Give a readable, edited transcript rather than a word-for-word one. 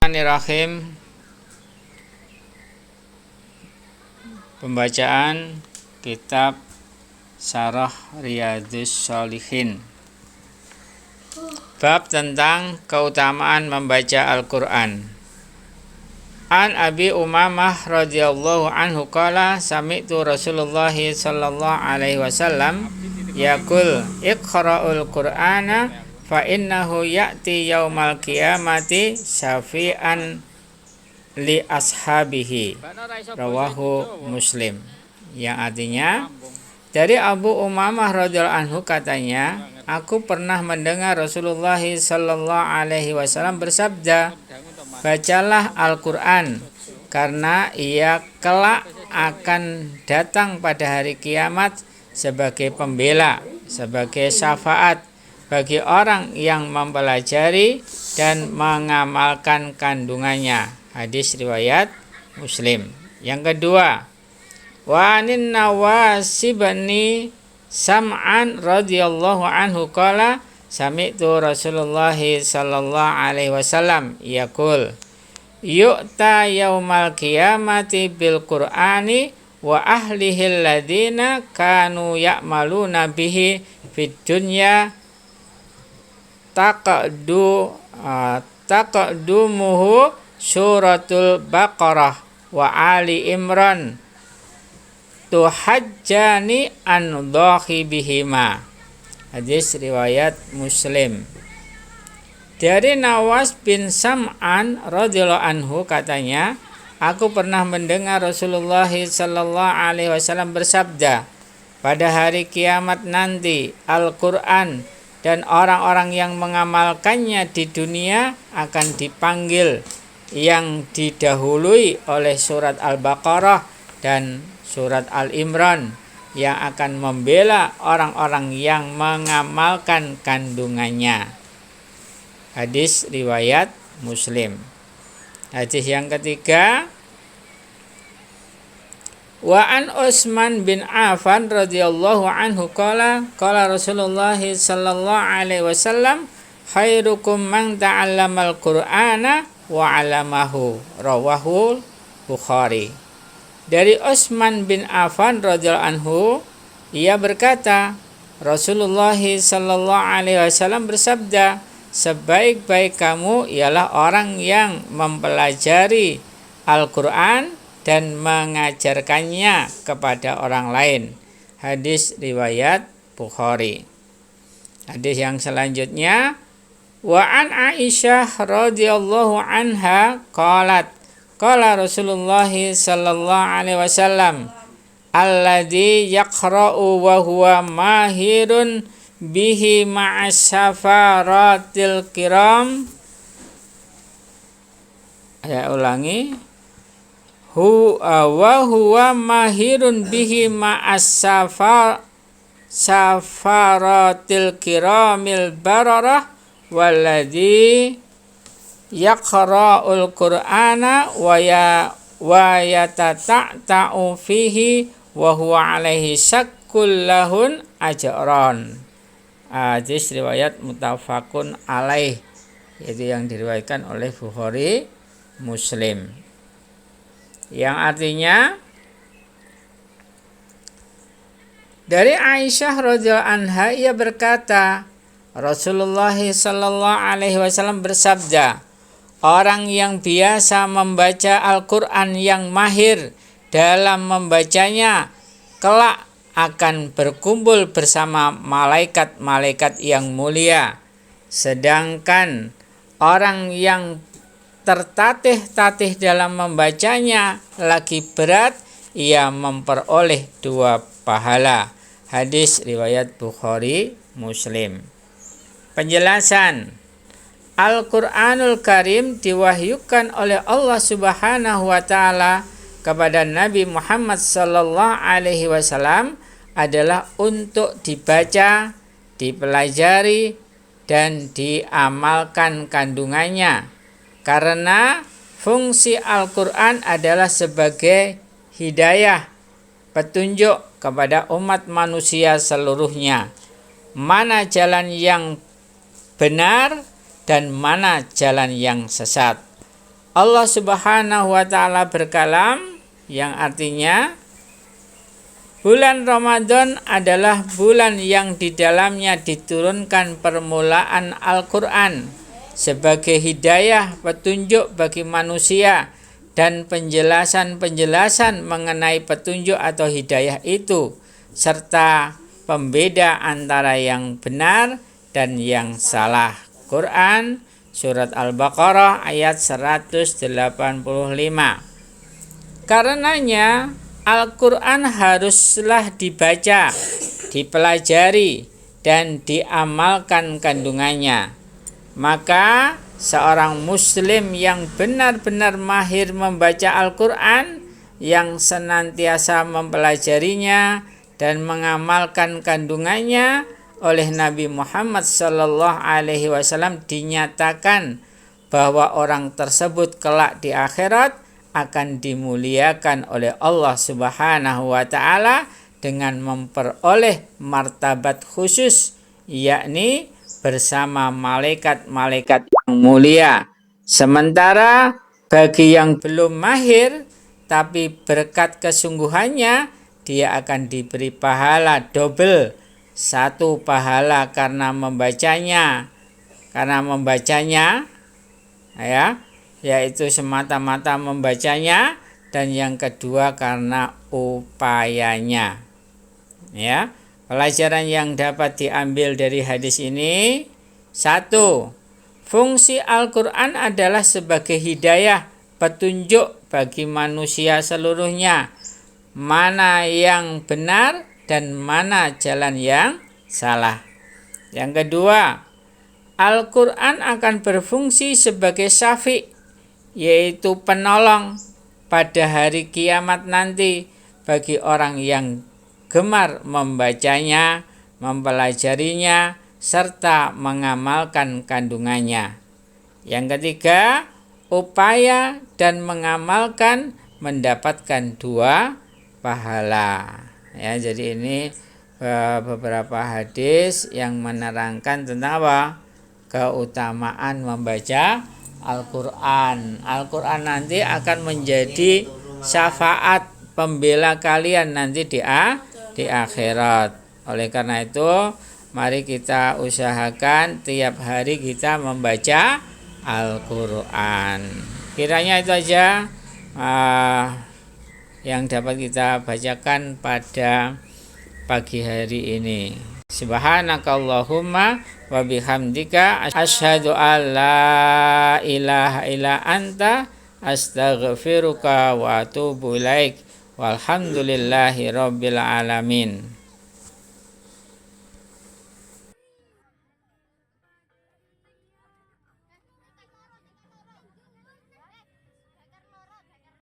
Bismillahirrahmanirrahim. Pembacaan kitab Syarah Riyadhus Shalihin. Bab tentang keutamaan membaca Al-Quran. An Abi Umamah radhiyallahu anhu qala sami'tu Rasulullah sallallahu alaihi wasallam yaqul iqra'ul Qur'ana fa innahu ya'ti yaumal qiyamati syafi'an li ashabihi, rawahu Muslim. Yang artinya, dari Abu Umamah radhiyallahu anhu katanya, aku pernah mendengar Rasulullah sallallahu alaihi wasallam bersabda, bacalah Al-Quran karena ia kelak akan datang pada hari kiamat sebagai pembela, sebagai syafaat bagi orang yang mempelajari dan mengamalkan kandungannya. Hadis riwayat Muslim. Yang kedua, wa anin Nawas bin Sam'an radhiyallahu anhu qala sami'tu Rasulullah sallallahu alaihi wasallam yaqul yu'ta yaumal qiyamati bil Qur'ani wa ahlihi alladziina kanu ya'maluna bihi fid dunya taqaddumuhu suratul Baqarah wa Ali Imran tuhajjani an dhahibihima. Hadis riwayat Muslim. Dari Nawas bin Sam'an radhiyallahu anhu katanya, aku pernah mendengar Rasulullah sallallahu alaihi wasallam bersabda, pada hari kiamat nanti Al-Quran dan orang-orang yang mengamalkannya di dunia akan dipanggil, yang didahului oleh surat Al-Baqarah dan surat Al-Imran, yang akan membela orang-orang yang mengamalkan kandungannya. Hadis riwayat Muslim. Hadis yang ketiga, wa an Utsman bin Affan radhiyallahu anhu qala Rasulullah sallallahu alaihi wasallam khairukum man ta'allamal Qur'ana wa 'allamahu, rawahu Bukhari. Dari Utsman bin Affan radhiyallahu anhu, ia berkata, Rasulullah sallallahu alaihi wasallam bersabda, sebaik-baik kamu ialah orang yang mempelajari Al-Qur'an dan mengajarkannya kepada orang lain. Hadis riwayat Bukhari. Hadis yang selanjutnya, wa an Aisyah radhiyallahu anha qalat qala Rasulullah sallallahu alaihi wasallam alladzi yaqra'u wa huwa mahirun bihi ma'as safaratil kiram. Saya ulangi, wa huwa mahirun bihi ma'as safaratil kiramil bararah walladzi yaqra'ul Qur'ana wa yatata'u fihi wa huwa alaihi syakkul lahun ajran. Hadis riwayat muttafaqun alaih, yaitu yang diriwayatkan oleh Bukhari Muslim. Yang artinya, dari Aisyah radhiyallahu anha, ia berkata, Rasulullah sallallahu alaihi wasallam bersabda, orang yang biasa membaca Al-Quran yang mahir dalam membacanya kelak akan berkumpul bersama malaikat-malaikat yang mulia, sedangkan orang yang tertatih-tatih dalam membacanya lagi berat, ia memperoleh 2 pahala. Hadis riwayat Bukhari Muslim. Penjelasan, Al-Quranul Karim diwahyukan oleh Allah Subhanahu wa Ta'ala kepada Nabi Muhammad sallallahu alaihi wasallam adalah untuk dibaca, dipelajari, dan diamalkan kandungannya. Karena fungsi Al-Quran adalah sebagai hidayah, petunjuk kepada umat manusia seluruhnya, mana jalan yang benar dan mana jalan yang sesat. Allah Subhanahu wa taala berkalam, yang artinya bulan Ramadan adalah bulan yang di dalamnya diturunkan permulaan Al-Quran sebagai hidayah, petunjuk bagi manusia, dan penjelasan-penjelasan mengenai petunjuk atau hidayah itu, serta pembeda antara yang benar dan yang salah. Quran Surat Al-Baqarah ayat 185. Karenanya Al-Quran haruslah dibaca, dipelajari, dan diamalkan kandungannya. Maka seorang muslim yang benar-benar mahir membaca Al-Quran, yang senantiasa mempelajarinya dan mengamalkan kandungannya, oleh Nabi Muhammad SAW dinyatakan bahwa orang tersebut kelak di akhirat akan dimuliakan oleh Allah Subhanahu wa taala dengan memperoleh martabat khusus, yakni bersama malaikat-malaikat yang mulia. Sementara bagi yang belum mahir tapi berkat kesungguhannya, dia akan diberi pahala double, 1 pahala karena membacanya ya, yaitu semata-mata membacanya, dan yang kedua karena upayanya. Ya, pelajaran yang dapat diambil dari hadis ini: 1. Fungsi Al-Quran adalah sebagai hidayah, petunjuk bagi manusia seluruhnya, mana yang benar dan mana jalan yang salah. Yang kedua, Al-Quran akan berfungsi sebagai syafi', yaitu penolong pada hari kiamat nanti bagi orang yang gemar membacanya, mempelajarinya, serta mengamalkan kandungannya. Yang ketiga, upaya dan mengamalkan mendapatkan 2 pahala. Ya, jadi ini beberapa hadis yang menerangkan tentang apa? Keutamaan membaca Al-Quran. Al-Quran nanti akan menjadi syafaat pembela kalian nanti di akhirat. Oleh karena itu, mari kita usahakan tiap hari kita membaca Al-Quran. Kiranya itu aja yang dapat kita bacakan pada pagi hari ini. Subhanakallahumma wa bihamdika asyhadu an la ilaha illa anta astaghfiruka wa atubu ilaik. Walhamdulillahi rabbil alamin.